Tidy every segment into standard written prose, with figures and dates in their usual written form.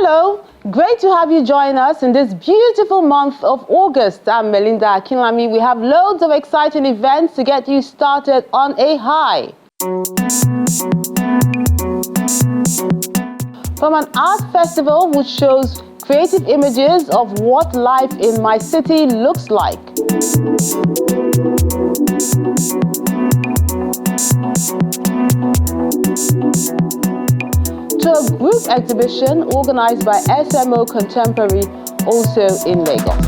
Hello, great to have you join us in this beautiful month of August. I'm Melinda Akinlami. We have loads of exciting events to get you started on a high. From an art festival which shows creative images of what life in my city looks like. To a group exhibition organized by SMO Contemporary, also in Lagos.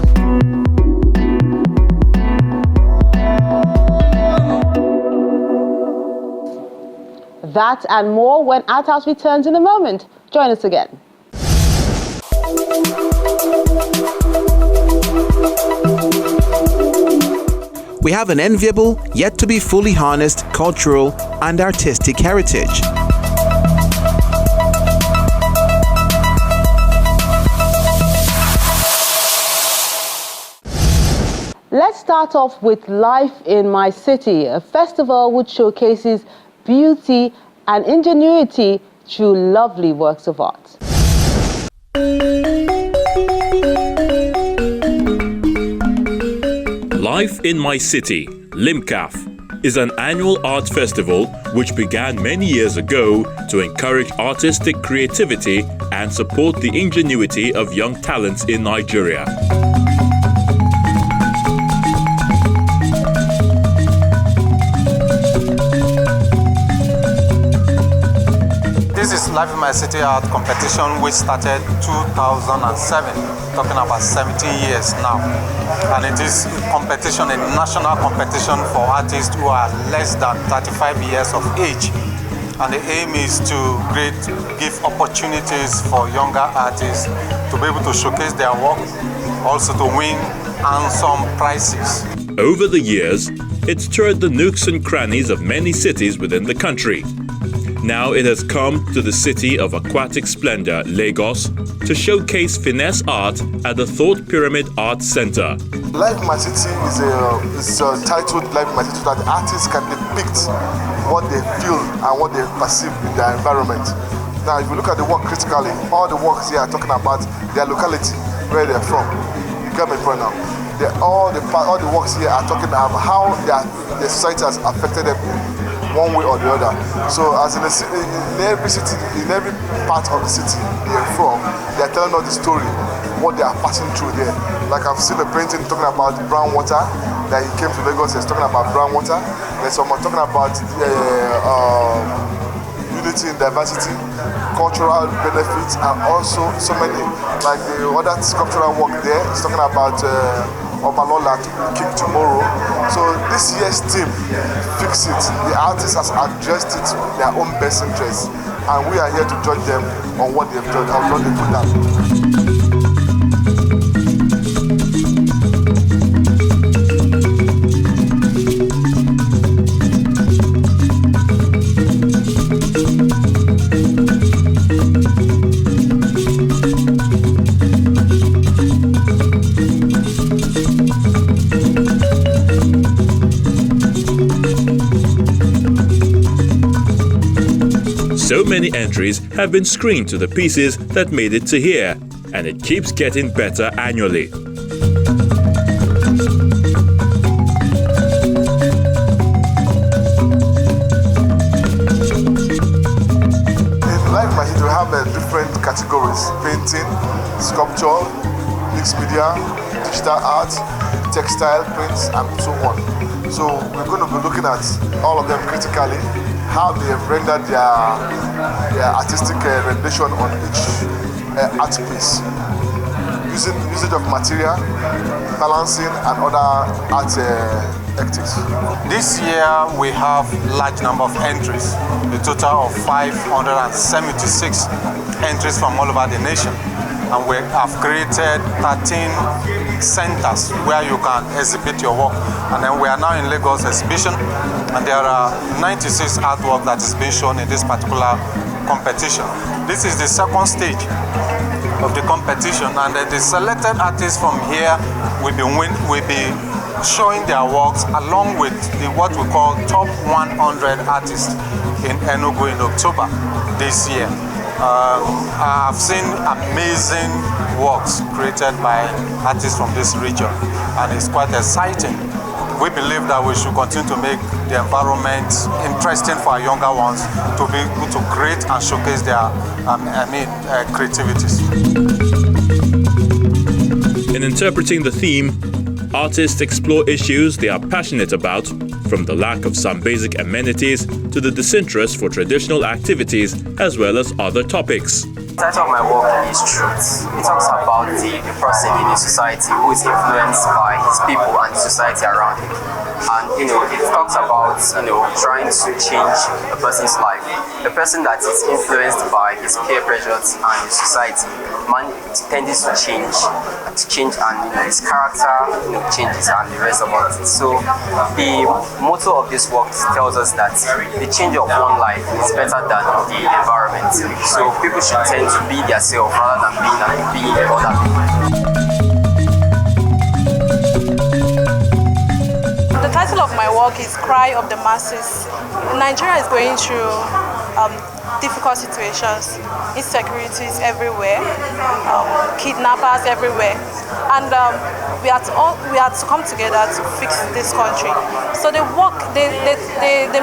That and more when Art House returns in a moment. Join us again. We have an enviable, yet to be fully harnessed cultural and artistic heritage. Let's start off with Life in My City, a festival which showcases beauty and ingenuity through lovely works of art. Life in My City, LIMCAF, is an annual art festival which began many years ago to encourage artistic creativity and support the ingenuity of young talents in Nigeria. This is Life in My City art competition which started 2007, talking about 17 years now. And it is competition, a national competition for artists who are less than 35 years of age. And the aim is to give opportunities for younger artists to be able to showcase their work, also to win handsome prizes. Over the years, it's toured the nooks and crannies of many cities within the country. Now it has come to the city of aquatic splendor, Lagos, to showcase finesse art at the Thought Pyramid Art Center. Life in My City is titled Life in My City so that the artists can depict what they feel and what they perceive in their environment. Now, if you look at the work critically, all the works here are talking about their locality, where they're from. You get my point now. All the works here are talking about how their society has affected them one way or the other. So as in every city, in every part of the city they're from, they're telling us the story, what they are passing through there. Like I've seen a painting talking about brown water, that he came to Lagos, he's talking about brown water. There's someone talking about unity and diversity, cultural benefits, and also so many, like the other sculptural work there, it's talking about Obalola, King Tomorrow. So this year's theme, Fix It, the artist has addressed it with their own best interests, and we are here to judge them on what they've done, on what they've done. So many entries have been screened to the pieces that made it to here, and it keeps getting better annually. In Life in My City, we have different categories: painting, sculpture, mixed media, digital art, textile, prints, and so on. So we're going to be looking at all of them critically, how they have rendered their artistic rendition on each art piece, usage of material, balancing, and other art activities. This year we have large number of entries, a total of 576 entries from all over the nation. And we have created 13 centers where you can exhibit your work. And then we are now in Lagos exhibition, and there are 96 artwork that is being shown in this particular competition. This is the second stage of the competition, and the selected artists from here will be showing their works along with what we call top 100 artists in Enugu in October this year. I've seen amazing works created by artists from this region, and it's quite exciting. We believe that we should continue to make the environment interesting for our younger ones to be able to create and showcase their creativities. In interpreting the theme, artists explore issues they are passionate about, from the lack of some basic amenities to the disinterest for traditional activities, as well as other topics. The title of my work is Truth. It talks about the person in a society who is influenced by his people and the society around him. And it talks about trying to change a person's life. A person that is influenced by his peer pressures and his society, man tends to change and his character changes and the rest of it. So the motto of this work tells us that the change of one life is better than the environment. So people should tend to be themselves rather than being other people. The title of my work is Cry of the Masses. Nigeria is going through difficult situations, insecurities everywhere, kidnappers everywhere, and we have to come together to fix this country. So the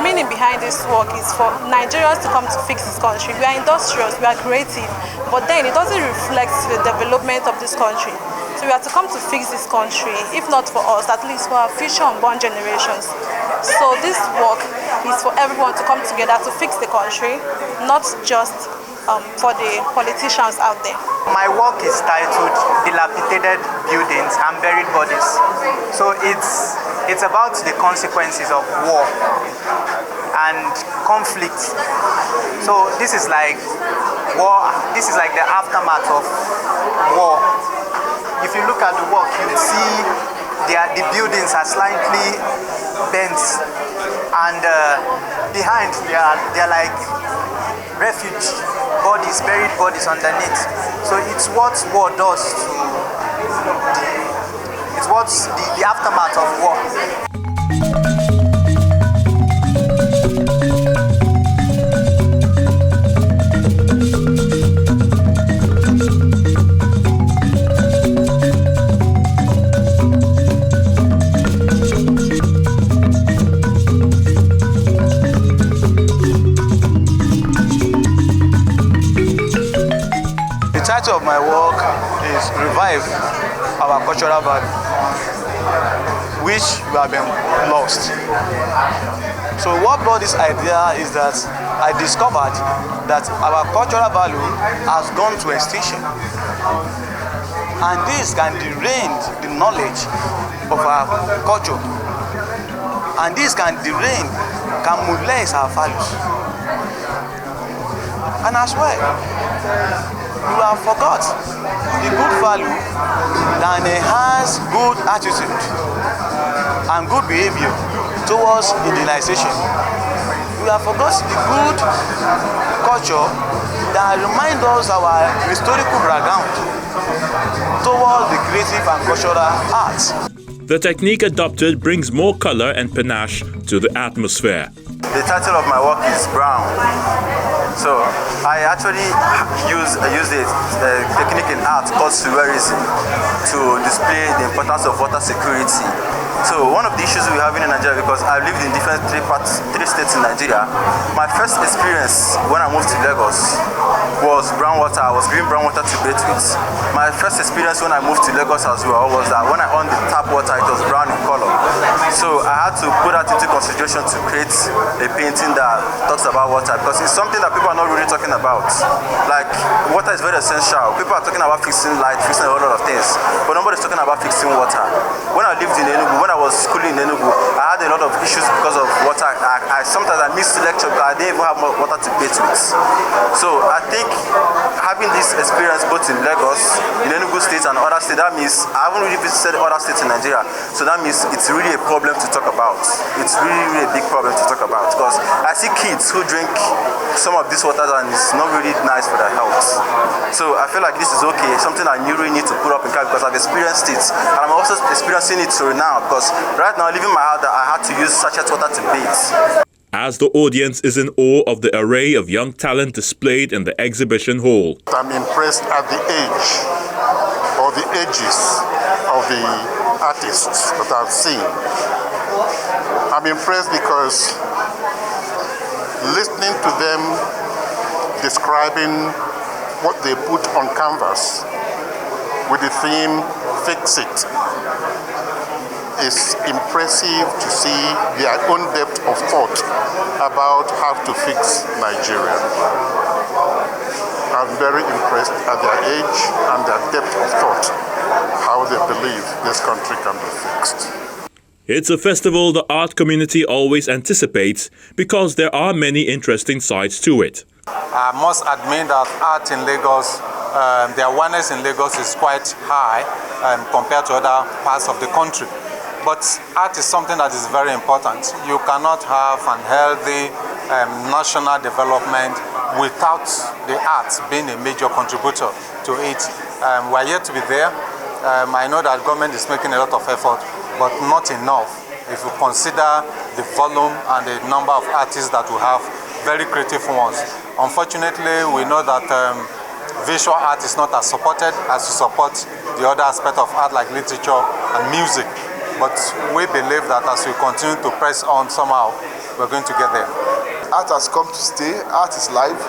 meaning behind this work is for Nigerians to come to fix this country. We are industrious, we are creative, but then it doesn't reflect the development of this country. So we have to come to fix this country, if not for us, at least for our future unborn generations. So this work is for everyone to come together to fix the country, not just for the politicians out there. My work is titled Dilapidated Buildings and Buried Bodies. So it's about the consequences of war and conflict. So this is like war, this is like the aftermath of war. If you look at the work, you will see the buildings are slightly bent, and behind they are like refuge bodies, buried bodies underneath. So it's what war does it's what's the aftermath of war. The title of my work is Revive Our Cultural Value, which we have been lost. So what brought this idea is that I discovered that our cultural value has gone to extinction, and this can derail the knowledge of our culture, and this can mobilize our values. And as well, you have forgot the good value that enhance good attitude and good behavior towards indigenization. You have forgot the good culture that remind us our historical background towards the creative and cultural arts. The technique adopted brings more color and panache to the atmosphere. The title of my work is Brown. So I actually use a technique in art called surrealism to display the importance of water security. So one of the issues we're having in Nigeria, because I've lived in three states in Nigeria, my first experience when I moved to Lagos was brown water. I was given brown water to bathe with. My first experience when I moved to Lagos as well was that when I on the tap water, it was brown in color. So I had to put that into consideration to create a painting that talks about water, because it's something that people are not really talking about. Like, water is very essential. People are talking about fixing light, fixing a whole lot of things, but nobody's talking about fixing water. When I lived in Enugu, when I was schooling in Enugu, I had a lot of issues because of water. Sometimes I missed lecture because I didn't even have water to bathe with. So I think having this experience both in Lagos, in Enugu State and other states, that means I haven't really visited other states in Nigeria. So that means it's really a problem to talk about. It's really a big problem to talk about, because I see kids who drink some of this water and it's not really nice for their health. So I feel like this is okay, something I really need to put up in camp, because I've experienced it, and I'm also experiencing it now, because right now, leaving my house, I had to use sachet water to bathe. as the audience is in awe of the array of young talent displayed in the exhibition hall. I'm impressed at the age or the ages of the artists that I've seen. I'm impressed because listening to them describing what they put on canvas with the theme "Fix It" is impressive to see their own depth of thought about how to fix Nigeria. I'm very impressed at their age and their depth of thought, how they believe this country can be fixed. It's a festival the art community always anticipates because there are many interesting sides to it. I must admit that art in Lagos, the awareness in Lagos is quite high compared to other parts of the country. But art is something that is very important. You cannot have an healthy national development without the arts being a major contributor to it. We're yet to be there. I know that government is making a lot of effort, but not enough. If you consider the volume and the number of artists that we have, very creative ones. Unfortunately, we know that visual art is not as supported as to support the other aspect of art like literature and music. But we believe that as we continue to press on somehow, we're going to get there. Art has come to stay. Art is life.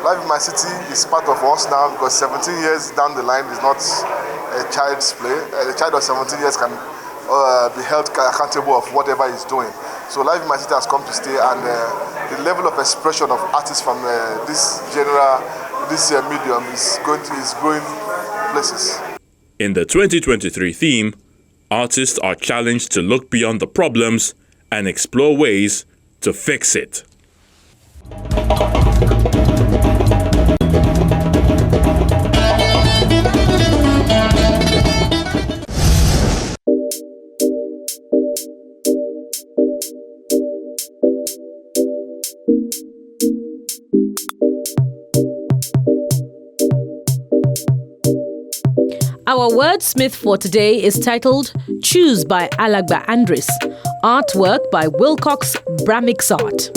Life in my city is part of us now because 17 years down the line is not a child's play. A child of 17 years can be held accountable of whatever he's doing. So life in my city has come to stay, and the level of expression of artists from this medium is going places. In the 2023 theme, artists are challenged to look beyond the problems and explore ways to fix it. Our wordsmith for today is titled Choose by Alagba Andres. Artwork by Wilcox Bramix Art.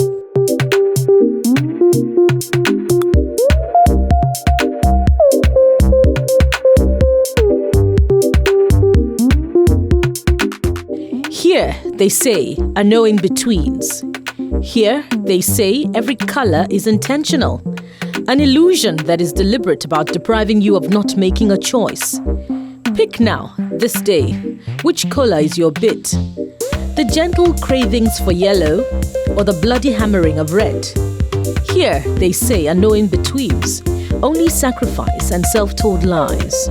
Here, they say, are no in-betweens. Here, they say every color is intentional. An illusion that is deliberate about depriving you of not making a choice. Pick now, this day, which color is your bit? The gentle cravings for yellow or the bloody hammering of red? Here, they say, are no in-betweens, only sacrifice and self-told lies.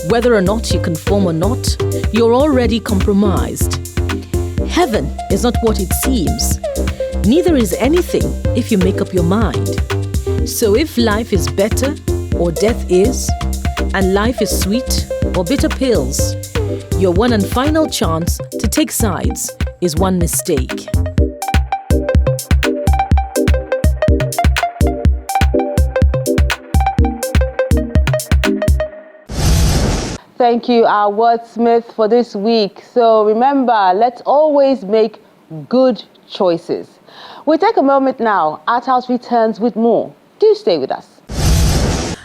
Whether or not you conform or not, you're already compromised. Heaven is not what it seems. Neither is anything if you make up your mind. So if life is better or death is, and life is sweet or bitter pills, your one and final chance to take sides is one mistake. Thank you, our wordsmith, for this week. So remember, let's always make good choices. We'll take a moment now. Art House returns with more. Do stay with us.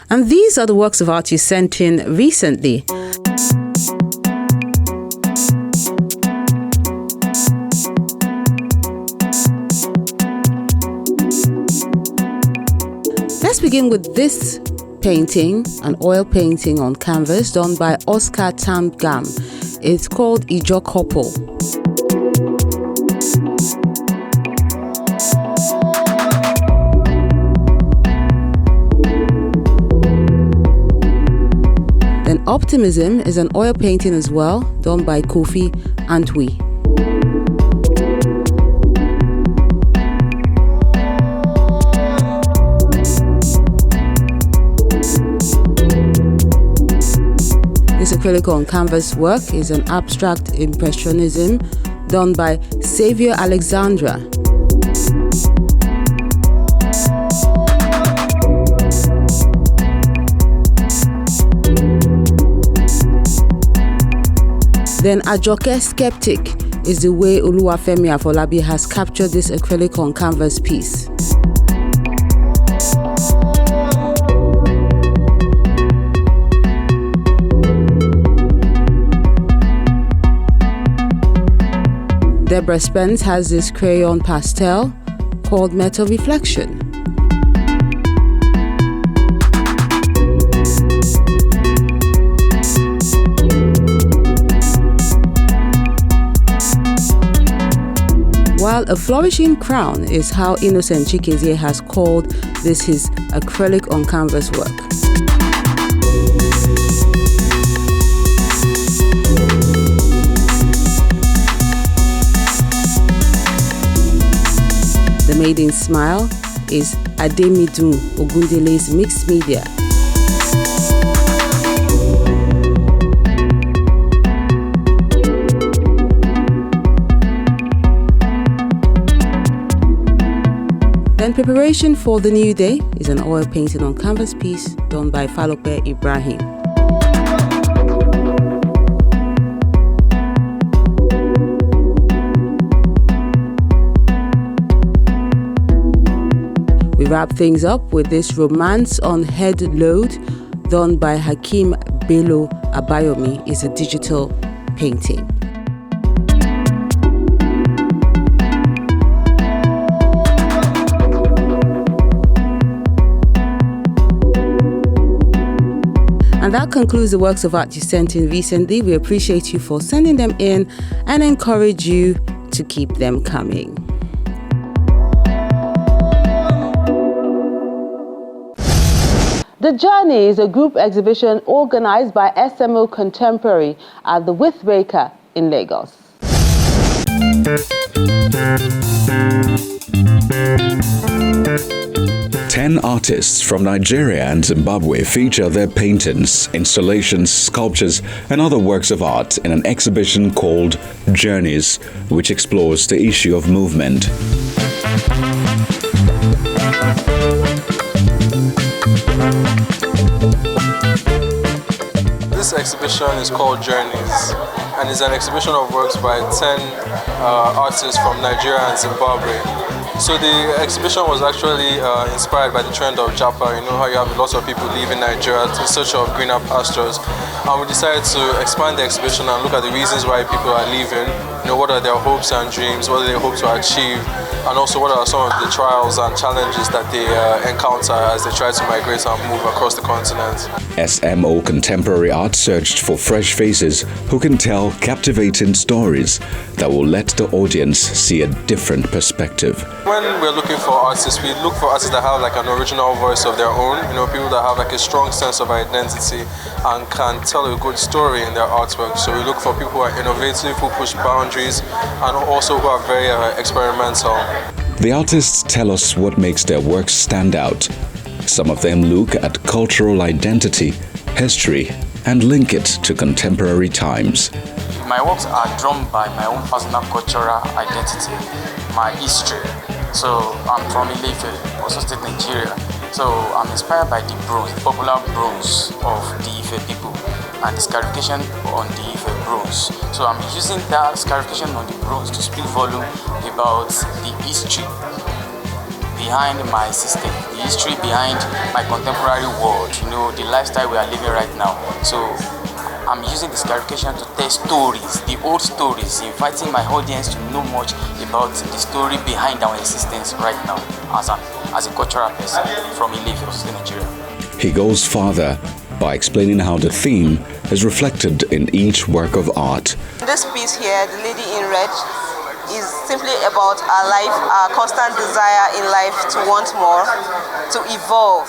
And these are the works of art you sent in recently. Let's begin with this painting, an oil painting on canvas done by Oscar Tambgam. It's called Ijo Couple. Then Optimism is an oil painting as well, done by Kofi Antwi. This acrylic on canvas work is an abstract impressionism done by Xavier Alexandra. Then Ajoke Skeptic is the way Oluwafemi Afolabi has captured this acrylic on canvas piece. Deborah Spence has this crayon pastel called Metal Reflection. While a flourishing crown is how Innocent Chikezie has called this his acrylic on canvas work. The maiden smile is Ademidun Ogundele's mixed media. Then preparation for the new day is an oil painting on canvas piece done by Falope Ibrahim. We wrap things up with this romance on head load done by Hakeem Bello Abayomi. Is a digital painting. And that concludes the works of art you sent in recently. We appreciate you for sending them in and encourage you to keep them coming. The Journey is a group exhibition organized by SMO Contemporary at the Withbreaker in Lagos. 10 artists from Nigeria and Zimbabwe feature their paintings, installations, sculptures, and other works of art in an exhibition called Journeys, which explores the issue of movement. This exhibition is called Journeys, and it's an exhibition of works by 10 artists from Nigeria and Zimbabwe. So the exhibition was actually inspired by the trend of Japa. You know how you have lots of people leaving Nigeria in search of greener pastures. And we decided to expand the exhibition and look at the reasons why people are leaving. You know, what are their hopes and dreams, what do they hope to achieve, and also what are some of the trials and challenges that they encounter as they try to migrate and move across the continent. SMO Contemporary Art searched for fresh faces who can tell captivating stories that will let the audience see a different perspective. When we're looking for artists, we look for artists that have like an original voice of their own, you know, people that have like a strong sense of identity and can tell a good story in their artwork. So we look for people who are innovative, who push boundaries, and also who are very experimental. The artists tell us what makes their works stand out. Some of them look at cultural identity, history, and link it to contemporary times. My works are drawn by my own personal cultural identity, my history. So I'm from Ilefe, also state Nigeria. So I'm inspired by the bronze, the popular bronze of the Ife people, and the scarification on the Ife bronze. So I'm using that scarification on the bronze to speak volume about the history behind my system, the history behind my contemporary world, you know, the lifestyle we are living right now. So I'm using the scarification to tell stories, the old stories, inviting my audience to know much about the story behind our existence right now as a cultural person from Ilefe, Nigeria. He goes farther by explaining how the theme is reflected in each work of art. This piece here, The Lady in Red, is simply about our life, our constant desire in life to want more, to evolve.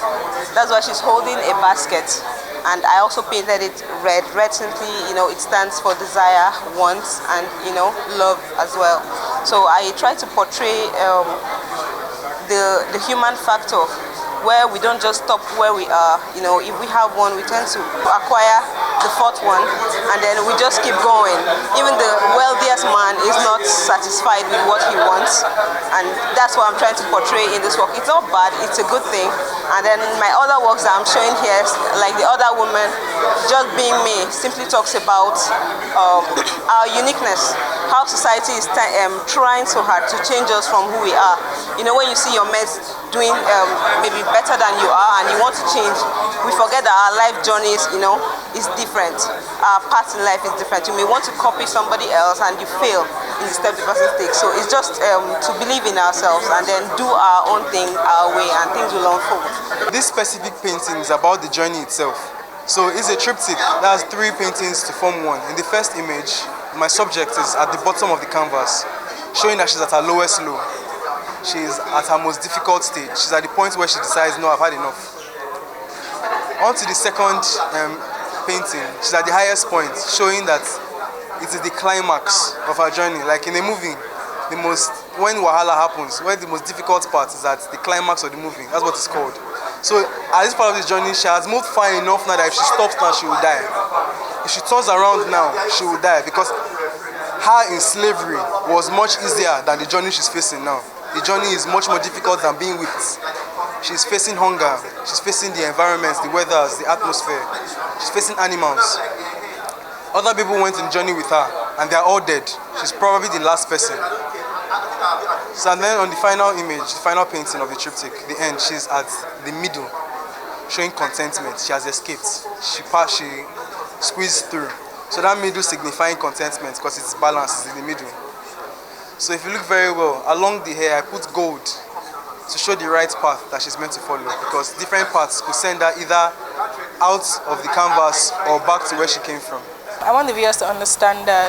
That's why she's holding a basket. And I also painted it red. Red simply, you know, it stands for desire, want, and, you know, love as well. So I try to portray the human factor, where we don't just stop where we are. You know, if we have one, we tend to acquire the fourth one, and then we just keep going. Even the wealthiest man is not satisfied with what he wants, and that's what I'm trying to portray in this work. It's not bad, it's a good thing. And then my other works that I'm showing here, like The Other Woman, Just Being Me, simply talks about our uniqueness. how society is trying so hard to change us from who we are. You know, when you see your mates doing maybe better than you are and you want to change, we forget that our life journeys, you know, is different. Our path in life is different. You may want to copy somebody else and you fail in the step the person takes. So it's just to believe in ourselves and then do our own thing our way, and things will unfold. This specific painting is about the journey itself. So it's a triptych that has 3 paintings to form one. In the first image, my subject is at the bottom of the canvas, showing that she's at her lowest low. She's at her most difficult stage. She's at the point where she decides, no, I've had enough. On to the second painting, she's at the highest point, showing that it is the climax of her journey. Like in a movie, when Wahala happens, where the most difficult part is at the climax of the movie. That's what it's called. So at this part of this journey, she has moved far enough now that if she stops now, she will die. If she turns around now, she will die, because her in slavery was much easier than the journey she's facing now. The journey is much more difficult than being whipped. She's facing hunger, she's facing the environments, the weathers, the atmosphere. She's facing animals. Other people went on the journey with her, and they're all dead. She's probably the last person. So and then on the final image, the final painting of the triptych, the end, she's at the middle, showing contentment. She has escaped. She squeezed through. So that middle signifying contentment, because it's balance, is in the middle. So if you look very well, along the hair I put gold to show the right path that she's meant to follow, because different paths could send her either out of the canvas or back to where she came from. I want the viewers to understand that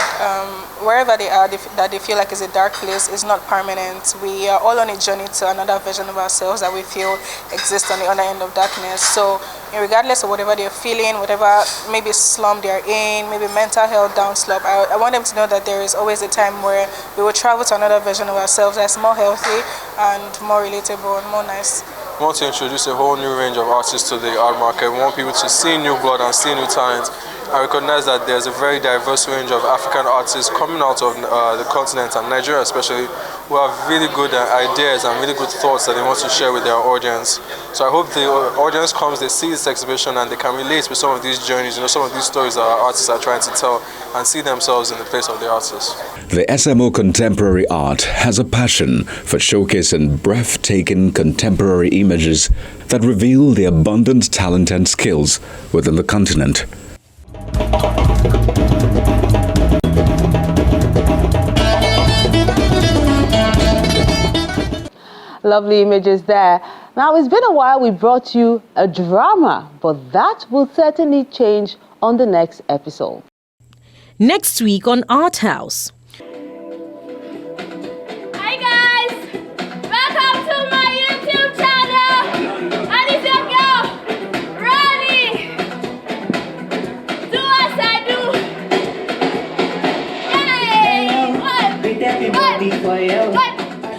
wherever they are, that they feel like it's a dark place, is not permanent. We are all on a journey to another version of ourselves that we feel exists on the other end of darkness. So regardless of whatever they're feeling, whatever maybe slump they're in, maybe mental health down slope, I want them to know that there is always a time where we will travel to another version of ourselves that's more healthy and more relatable and more nice. We want to introduce a whole new range of artists to the art market. We want people to see new blood and see new talent. I recognize that there's a very diverse range of African artists coming out of the continent, and Nigeria especially, who have really good ideas and really good thoughts that they want to share with their audience. So I hope the audience comes, they see this exhibition and they can relate with some of these journeys, some of these stories that our artists are trying to tell, and see themselves in the place of the artists. The SMO Contemporary Art has a passion for showcasing breathtaking contemporary images that reveal the abundant talent and skills within the continent. Lovely images there. Now, it's been a while we brought you a drama, but that will certainly change on the next episode. Next week on Art House. Hi guys! Welcome to my YouTube channel! And it's your girl, Ronnie! Do as I do!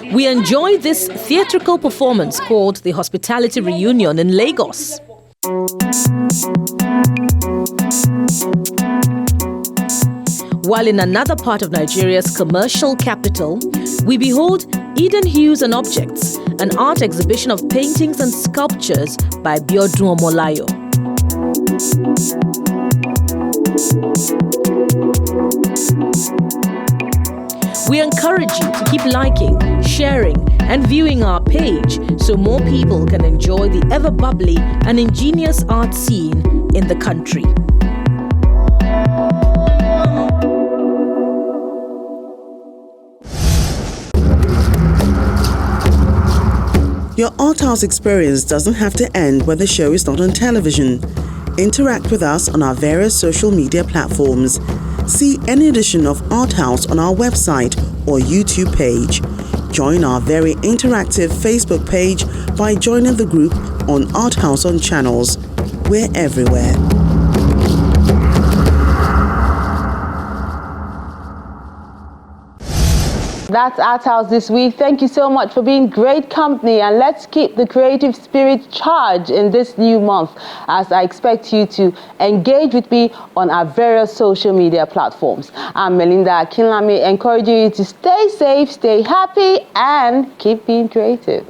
Yay! We enjoyed this theatrical performance called The Hospitality Reunion in Lagos. While in another part of Nigeria's commercial capital, we behold Eden Hues and Objects, an art exhibition of paintings and sculptures by Biodun Omolayo. We encourage you to keep liking, sharing, and viewing our page so more people can enjoy the ever-bubbly and ingenious art scene in the country. Your Art House experience doesn't have to end when the show is not on television. Interact with us on our various social media platforms. See any edition of Art House on our website or YouTube page. Join our very interactive Facebook page by joining the group on Art House on Channels. We're everywhere. That's Art House this week. Thank you so much for being great company, and let's keep the creative spirit charged in this new month as I expect you to engage with me on our various social media platforms. I'm Melinda Akinlami, encouraging you to stay safe, stay happy, and keep being creative.